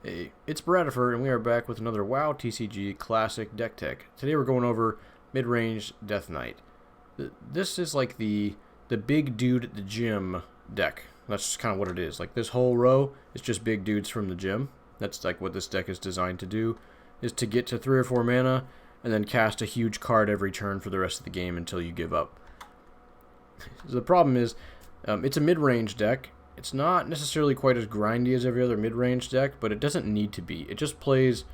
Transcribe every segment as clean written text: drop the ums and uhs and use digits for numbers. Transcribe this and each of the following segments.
Hey, it's Bradford, and we are back with another WoW TCG Classic Deck Tech. Today we're going over Midrange Death Knight. This is like the big dude at the gym deck. That's just kind of what it is. Like this whole row is just big dudes from the gym. That's like what this deck is designed to do, is to get to 3 or 4 mana and then cast a huge card every turn for the rest of the game until you give up. So the problem is, it's a mid-range deck. It's not necessarily quite as grindy as every other mid-range deck, but it doesn't need to be. It just plays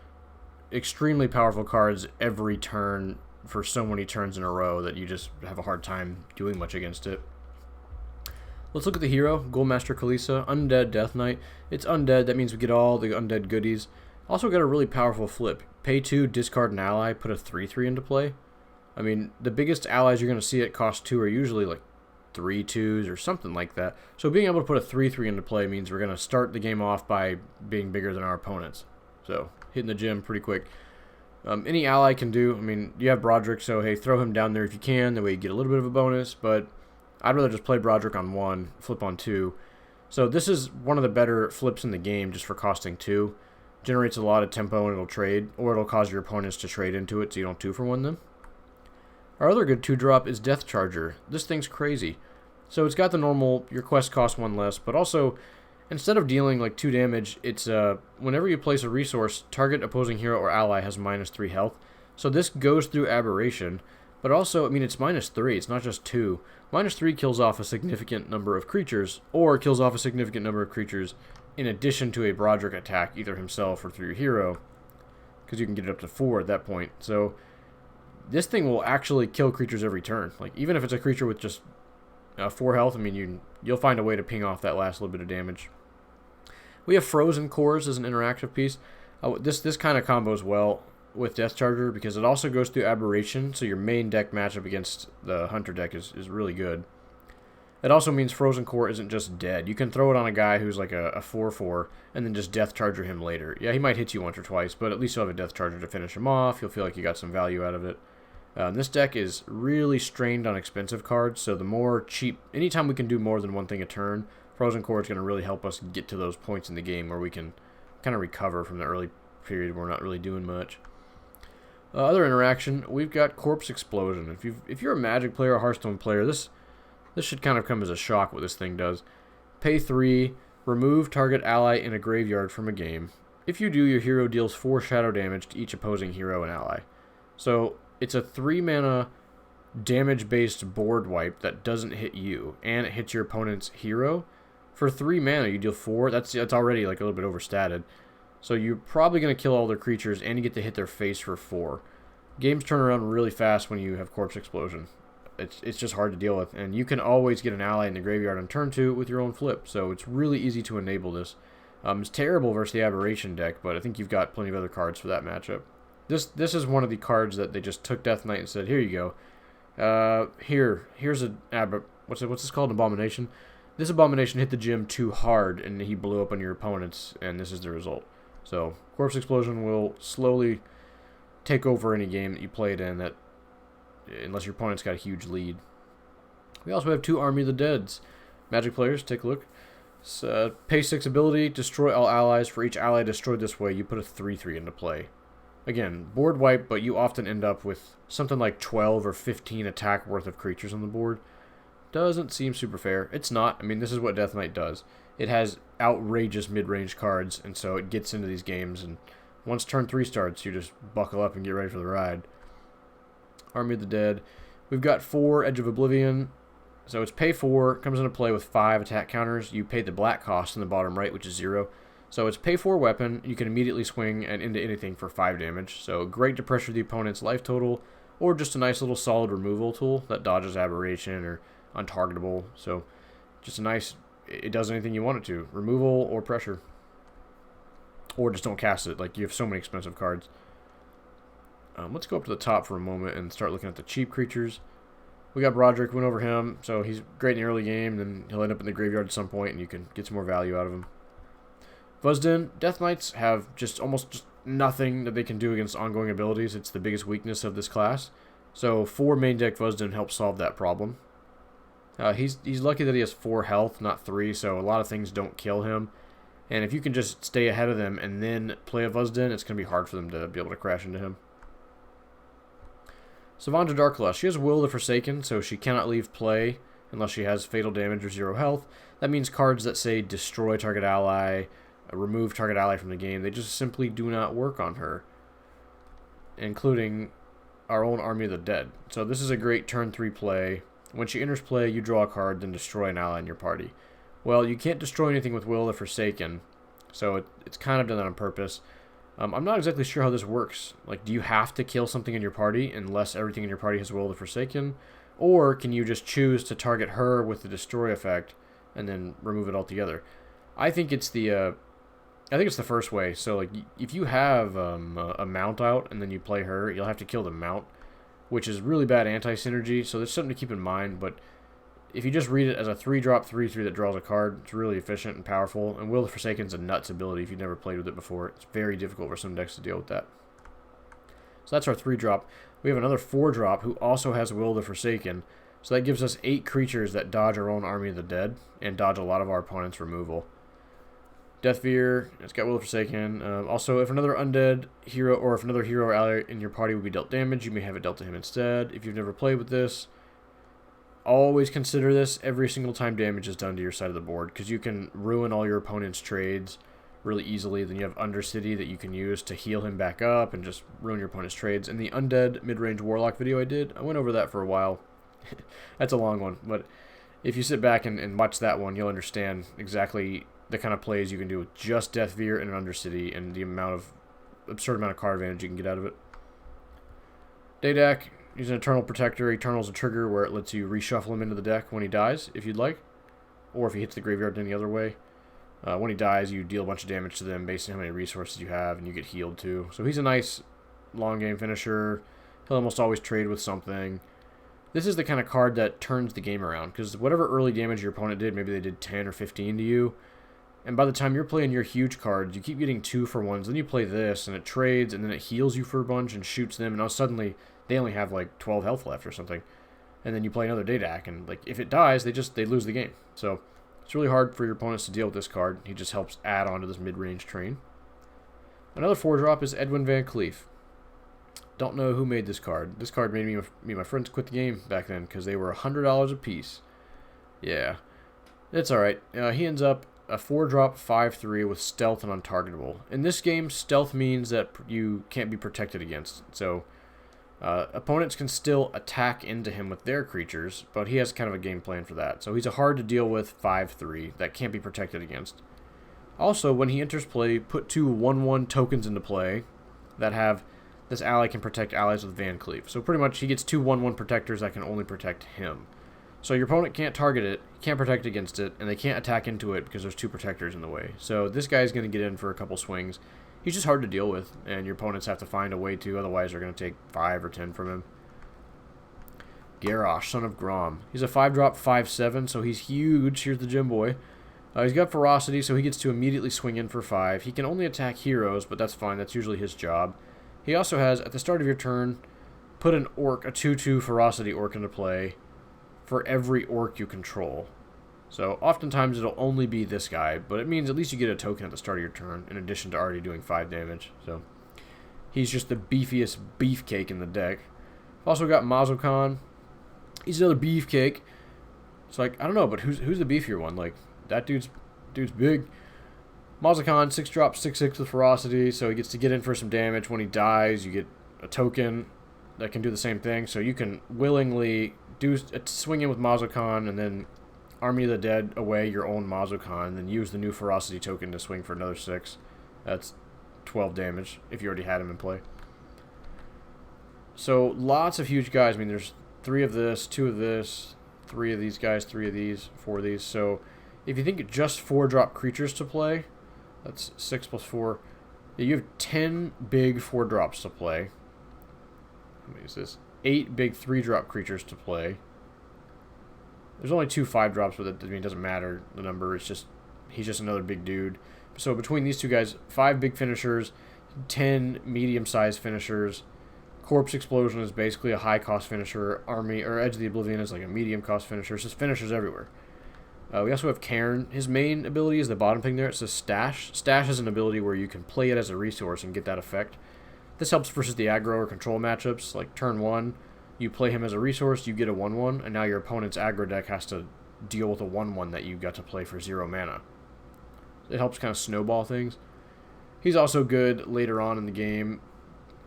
extremely powerful cards every turn for so many turns in a row that you just have a hard time doing much against it. Let's look at the hero, Ghoulmaster Kalisa, Undead Death Knight. It's undead, that means we get all the undead goodies. Also got a really powerful flip. Pay 2, discard an ally, put a 3/3 into play. I mean, the biggest allies you're going to see at cost 2 are usually like 3/2s or something like that. So being able to put a 3/3 into play means we're going to start the game off by being bigger than our opponents. So hitting the gym pretty quick. Any ally can do. I mean, you have Broderick, so hey, throw him down there if you can. That way you get a little bit of a bonus. But I'd rather just play Broderick on 1, flip on 2. So this is one of the better flips in the game just for costing 2. Generates a lot of tempo and it'll trade, or it'll cause your opponents to trade into it so you don't 2-for-1 them. Our other good 2-drop is Deathcharger. This thing's crazy. So it's got the normal, your quest costs 1 less, but also, instead of dealing like 2 damage, it's whenever you place a resource, target opposing hero or ally has -3 health. So this goes through Aberration, but also, I mean, it's -3, it's not just 2. -3 kills off a significant number of creatures, or kills off a significant number of creatures in addition to a Broderick attack, either himself or through your hero, because you can get it up to 4 at that point. So this thing will actually kill creatures every turn. Like, even if it's a creature with just 4 health, I mean, you'll find a way to ping off that last little bit of damage. We have Frozen Cores as an interactive piece. This kind of combos well with Deathcharger because it also goes through Aberration, so your main deck matchup against the Hunter deck is really good. It also means Frozen Core isn't just dead. You can throw it on a guy who's like a 4/4 and then just Deathcharger him later. Yeah, he might hit you once or twice, but at least you'll have a Deathcharger to finish him off. You'll feel like you got some value out of it. This deck is really strained on expensive cards, so the more cheap... Anytime we can do more than one thing a turn, Frozen Core is going to really help us get to those points in the game where we can kind of recover from the early period where we're not really doing much. Other interaction, we've got Corpse Explosion. If you're a Magic player or Hearthstone player, this should kind of come as a shock what this thing does. Pay 3, remove target ally in a graveyard from a game. If you do, your hero deals 4 shadow damage to each opposing hero and ally. So it's a 3-mana damage-based board wipe that doesn't hit you, and it hits your opponent's hero. For 3 mana, you deal 4. That's already like a little bit overstated. So you're probably going to kill all their creatures, and you get to hit their face for 4. Games turn around really fast when you have Corpse Explosion. It's just hard to deal with, and you can always get an ally in the graveyard on turn 2 with your own flip, so it's really easy to enable this. It's terrible versus the Aberration deck, but I think you've got plenty of other cards for that matchup. This is one of the cards that they just took Death Knight and said, here you go. Here's a what's this called? An Abomination. This Abomination hit the gym too hard, and he blew up on your opponents, and this is the result. So Corpse Explosion will slowly take over any game that you play it in, that unless your opponent's got a huge lead. We also have 2 Army of the Deads. Magic players, take a look. Pay 6 ability, destroy all allies. For each ally destroyed this way, you put a 3/3 into play. Again, board wipe, but you often end up with something like 12 or 15 attack worth of creatures on the board. Doesn't seem super fair. It's not. I mean, this is what Death Knight does. It has outrageous mid-range cards, and so it gets into these games, and once turn 3 starts, you just buckle up and get ready for the ride. Army of the Dead. We've got 4 Edge of Oblivion. So it's pay 4, comes into play with 5 attack counters. You pay the black cost in the bottom right, which is 0. So it's pay 4 weapon. You can immediately swing and into anything for 5 damage. So great to pressure the opponent's life total, or just a nice little solid removal tool that dodges Aberration or untargetable. So just a nice, it does anything you want it to. Removal or pressure. Or just don't cast it. Like, you have so many expensive cards. Let's go up to the top for a moment and start looking at the cheap creatures. We got Broderick, went over him, so he's great in the early game, then he'll end up in the graveyard at some point, and you can get some more value out of him. Vuz'din, Death Knights have almost just nothing that they can do against ongoing abilities. It's the biggest weakness of this class. So 4 main deck Vuz'din helps solve that problem. He's lucky that he has 4 health, not 3, so a lot of things don't kill him. And if you can just stay ahead of them and then play a Vuz'din, it's going to be hard for them to be able to crash into him. Sivandra Darklust. She has Will the Forsaken, so she cannot leave play unless she has fatal damage or 0 health. That means cards that say destroy target ally, remove target ally from the game, they just simply do not work on her, including our own Army of the Dead. So this is a great turn 3 play. When she enters play, you draw a card, then destroy an ally in your party. Well, you can't destroy anything with Will the Forsaken, so it's kind of done that on purpose. I'm not exactly sure how this works. Like, do you have to kill something in your party unless everything in your party has Will the Forsaken? Or can you just choose to target her with the destroy effect and then remove it altogether? I think it's the first way. So, like, if you have a mount out and then you play her, you'll have to kill the mount, which is really bad anti-synergy, so there's something to keep in mind. But if you just read it as a 3-drop 3/3 that draws a card, it's really efficient and powerful. And Will the Forsaken's a nuts ability if you've never played with it before. It's very difficult for some decks to deal with that. So that's our 3-drop. We have another 4-drop who also has Will the Forsaken. So that gives us 8 creatures that dodge our own Army of the Dead and dodge a lot of our opponent's removal. Deth'vir, it's got Will the Forsaken. Also, if another undead hero or if another hero or ally in your party would be dealt damage, you may have it dealt to him instead. If you've never played with this, always consider this every single time damage is done to your side of the board, because you can ruin all your opponent's trades really easily. Then you have Undercity that you can use to heal him back up and just ruin your opponent's trades. In the Undead Midrange Warlock video I did, I went over that for a while. That's a long one, but if you sit back and watch that one, you'll understand exactly the kind of plays you can do with just Deth'vir and an Undercity and the absurd amount of card advantage you can get out of it. Daedak, he's an Eternal Protector. Eternal's a trigger where it lets you reshuffle him into the deck when he dies, if you'd like, or if he hits the graveyard any other way. When he dies, you deal a bunch of damage to them based on how many resources you have, and you get healed too. So he's a nice long game finisher. He'll almost always trade with something. This is the kind of card that turns the game around, because whatever early damage your opponent did, maybe they did 10 or 15 to you, and by the time you're playing your huge cards, you keep getting 2-for-1s, then you play this, and it trades, and then it heals you for a bunch and shoots them, and now suddenly they only have like 12 health left or something. And then you play another Daedak, and like if it dies, they lose the game. So it's really hard for your opponents to deal with this card. He just helps add on to this mid-range train. Another 4-drop is Edwin VanCleef. Don't know who made this card. This card made me and my friends quit the game back then because they were $100 a piece. Yeah, it's alright. He ends up a 4-drop 5/3 with stealth and untargetable. In this game, stealth means that you can't be protected against. So opponents can still attack into him with their creatures, but he has kind of a game plan for that. So he's a hard to deal with 5/3 that can't be protected against. Also, when he enters play, put 2 1/1 tokens into play that have this ally can protect allies with VanCleef. So pretty much he gets 2 1/1 protectors that can only protect him. So your opponent can't target it, can't protect against it, and they can't attack into it because there's 2 protectors in the way. So this guy's going to get in for a couple swings. He's just hard to deal with, and your opponents have to find a way to, otherwise they're going to take 5 or 10 from him. Garrosh, son of Grom. He's a 5-drop 5/7, so he's huge. Here's the gym boy. He's got ferocity, so he gets to immediately swing in for 5. He can only attack heroes, but that's fine. That's usually his job. He also has, at the start of your turn, put an orc, a 2/2 ferocity orc into play for every orc you control. So oftentimes it'll only be this guy, but it means at least you get a token at the start of your turn in addition to already doing 5 damage. So he's just the beefiest beefcake in the deck. Also got Mazu'kon. He's another beefcake. It's like, I don't know, but who's the beefier one? Like, that dude's big. Mazu'kon, 6-drop 6/6 with ferocity, so he gets to get in for some damage. When he dies, you get a token that can do the same thing. So you can willingly swing in with Mazu'kon and then Army of the Dead away your own Mazu'kon, and then use the new ferocity token to swing for another 6. That's 12 damage if you already had him in play. So lots of huge guys. I mean, there's 3 of this, 2 of this, 3 of these guys, 3 of these, 4 of these. So if you think just 4-drop creatures to play, that's 6 plus 4. You have 10 big 4-drops to play. How many is this? 8 big 3-drop creatures to play. There's only 2 5-drops, but it doesn't matter the number. It's just he's just another big dude. So between these 2 guys, 5 big finishers, 10 medium-sized finishers. Corpse Explosion is basically a high-cost finisher. Edge of the Oblivion is like a medium-cost finisher. It's just finishers everywhere. We also have Cairne. His main ability is the bottom thing there. It says Stash. Stash is an ability where you can play it as a resource and get that effect. This helps versus the aggro or control matchups. Like turn 1, you play him as a resource, you get a 1/1, and now your opponent's aggro deck has to deal with a 1/1 that you got to play for 0 mana. It helps kind of snowball things. He's also good later on in the game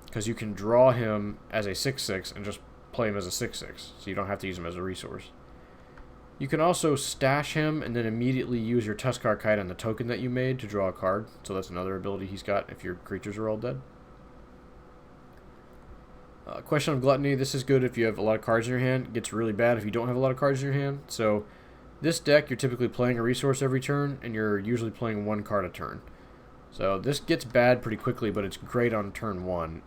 because you can draw him as a 6/6 and just play him as a 6/6, so you don't have to use him as a resource. You can also stash him and then immediately use your Tuskarr Kite on the token that you made to draw a card, so that's another ability he's got if your creatures are all dead. Question of Gluttony, this is good if you have a lot of cards in your hand. It gets really bad if you don't have a lot of cards in your hand. So this deck, you're typically playing a resource every turn, and you're usually playing 1 card a turn. So this gets bad pretty quickly, but it's great on turn 1.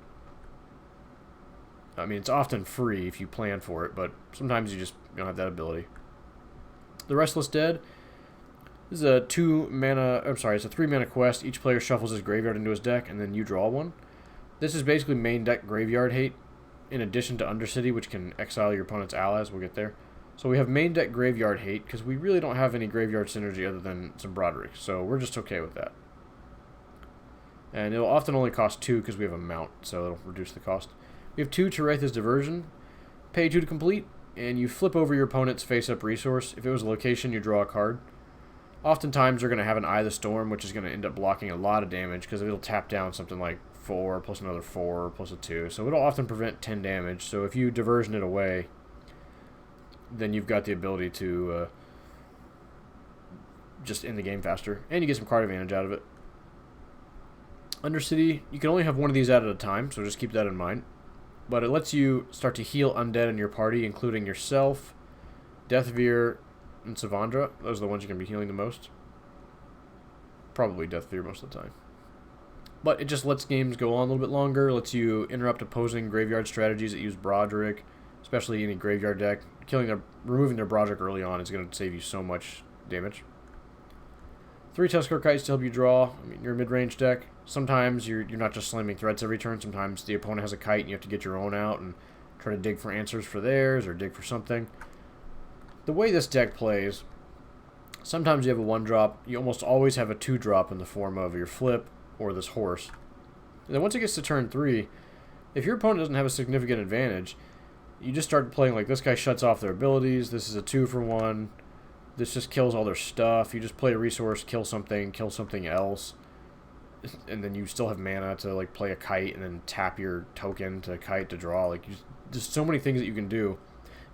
I mean, it's often free if you plan for it, but sometimes you don't have that ability. The Restless Dead is a 3 mana quest. Each player shuffles his graveyard into his deck, and then you draw one. This is basically main deck graveyard hate, in addition to Undercity, which can exile your opponent's allies. We'll get there. So we have main deck graveyard hate, because we really don't have any graveyard synergy other than some Broderick, so we're just okay with that. And it'll often only cost 2 because we have a mount, so it'll reduce the cost. We have 2 Taretha's Diversion. Pay 2 to complete, and you flip over your opponent's face-up resource. If it was a location, you draw a card. Oftentimes, they're going to have an Eye of the Storm, which is going to end up blocking a lot of damage, because it'll tap down something like 4, plus another 4, plus a 2. So it'll often prevent 10 damage. So if you Diversion it away, then you've got the ability to just end the game faster. And you get some card advantage out of it. Undercity, you can only have one of these out at a time, so just keep that in mind. But it lets you start to heal undead in your party, including yourself, Deth'vir, and Sivandra. Those are the ones you can be healing the most. Probably Deth'vir most of the time. But it just lets games go on a little bit longer, lets you interrupt opposing graveyard strategies that use Broderick, especially any graveyard deck. Removing their Broderick early on is going to save you so much damage. 3 Tuskarr Kites to help you draw. I mean, you're a mid-range deck. Sometimes you're not just slamming threats every turn. Sometimes the opponent has a kite and you have to get your own out and try to dig for answers for theirs or dig for something. The way this deck plays, sometimes you have a 1-drop. You almost always have a 2-drop in the form of your flip or this horse. And then once it gets to turn 3, if your opponent doesn't have a significant advantage, you just start playing like this guy shuts off their abilities. This is a 2-for-1. This just kills all their stuff. You just play a resource, kill something else. And then you still have mana to like play a kite and then tap your token to kite to draw. Like there's so many things that you can do,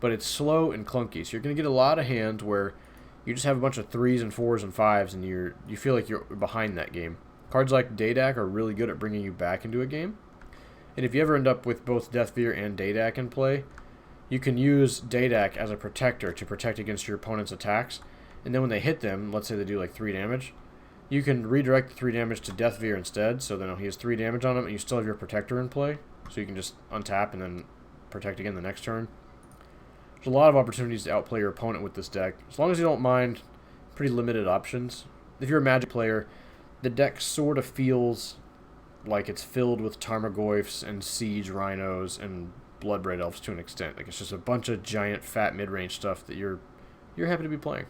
but it's slow and clunky. So you're going to get a lot of hands where you just have a bunch of 3s and 4s and 5s and you feel like you're behind that game. Cards like Daedak are really good at bringing you back into a game. And if you ever end up with both Dethvir and Daedak in play, you can use Daedak as a protector to protect against your opponent's attacks. And then when they hit them, let's say they do like 3 damage, you can redirect the 3 damage to Dethvir instead, so then he has 3 damage on him, and you still have your protector in play, so you can just untap and then protect again the next turn. There's a lot of opportunities to outplay your opponent with this deck, as long as you don't mind pretty limited options. If you're a Magic player, the deck sort of feels like it's filled with Tarmogoyfs and Siege Rhinos and Bloodbraid Elves to an extent. Like it's just a bunch of giant, fat, mid-range stuff that you're happy to be playing.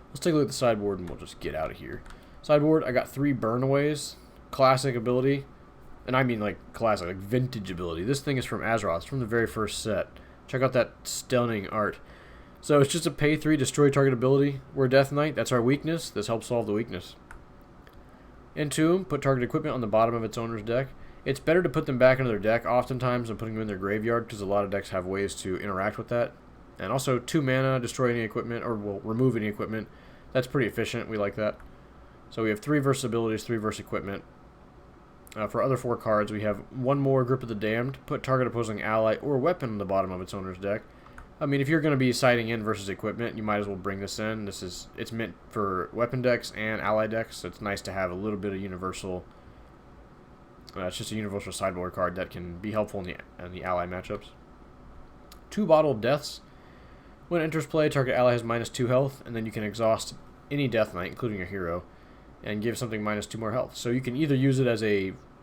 Let's take a look at the sideboard and we'll just get out of here. Sideboard, I got 3 Burnaways, classic ability, and I mean like classic, like vintage ability. This thing is from Azeroth, it's from the very first set. Check out that stunning art. So it's just a pay 3 destroy target ability. We're Death Knight, that's our weakness. This helps solve the weakness. Entomb, put target equipment on the bottom of its owner's deck. It's better to put them back into their deck oftentimes than putting them in their graveyard because a lot of decks have ways to interact with that. And also 2 mana, destroy any equipment, or will remove any equipment. That's pretty efficient, we like that. So we have 3 verse abilities, 3 verse equipment. For other 4 cards, we have 1 more Grip of the Damned, put target opposing ally or weapon on the bottom of its owner's deck. I mean, if you're going to be siding in versus equipment, you might as well bring this in. It's meant for weapon decks and ally decks, so it's nice to have a little bit of universal. It's just a universal sideboard card that can be helpful in the ally matchups. 2 Bottled Deaths. When it enters play, target ally has -2 health, and then you can exhaust any Death Knight, including your hero, and give something -2 more health. So you can either use it as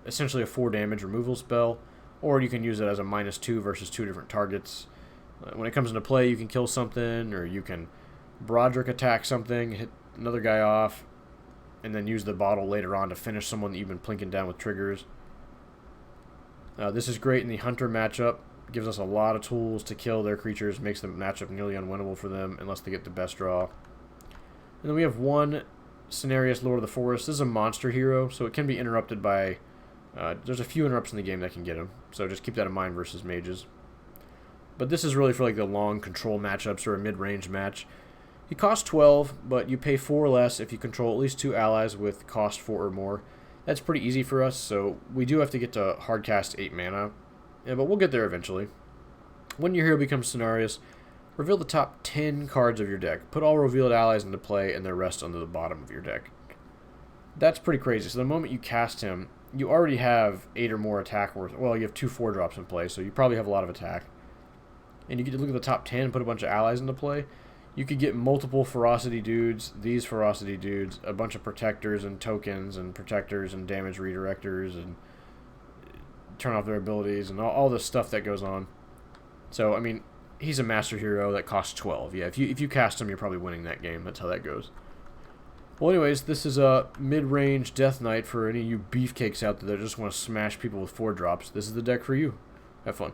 essentially a 4 damage removal spell, or you can use it as a -2 versus 2 different targets. When it comes into play, you can kill something, or you can Broderick attack something, hit another guy off, and then use the bottle later on to finish someone that you've been plinking down with triggers. This is great in the Hunter matchup. Gives us a lot of tools to kill their creatures, makes the matchup nearly unwinnable for them unless they get the best draw. And then we have one Cenarius, Lord of the Forest. This is a monster hero, so it can be interrupted by... there's a few interrupts in the game that can get him, so just keep that in mind versus mages. But this is really for like the long control matchups or a mid-range match. He costs 12, but you pay 4 less if you control at least 2 allies with cost 4 or more. That's pretty easy for us, so we do have to get to hardcast 8 mana. Yeah, but we'll get there eventually. When your hero becomes Cenarius, reveal the top 10 cards of your deck. Put all revealed allies into play and their rest under the bottom of your deck. That's pretty crazy. So the moment you cast him, you already have 8 or more attack worth. Well, you have 2 4-drops in play, so you probably have a lot of attack. And you get to look at the top 10 and put a bunch of allies into play. You could get multiple ferocity dudes, these ferocity dudes, a bunch of protectors and tokens and protectors and damage redirectors and turn off their abilities and all this stuff that goes on. So, I mean, he's a master hero that costs 12. Yeah, if you cast him, you're probably winning that game. That's how that goes. Well, anyways, this is a mid-range Death Knight for any of you beefcakes out there that just want to smash people with 4-drops. This is the deck for you. Have fun.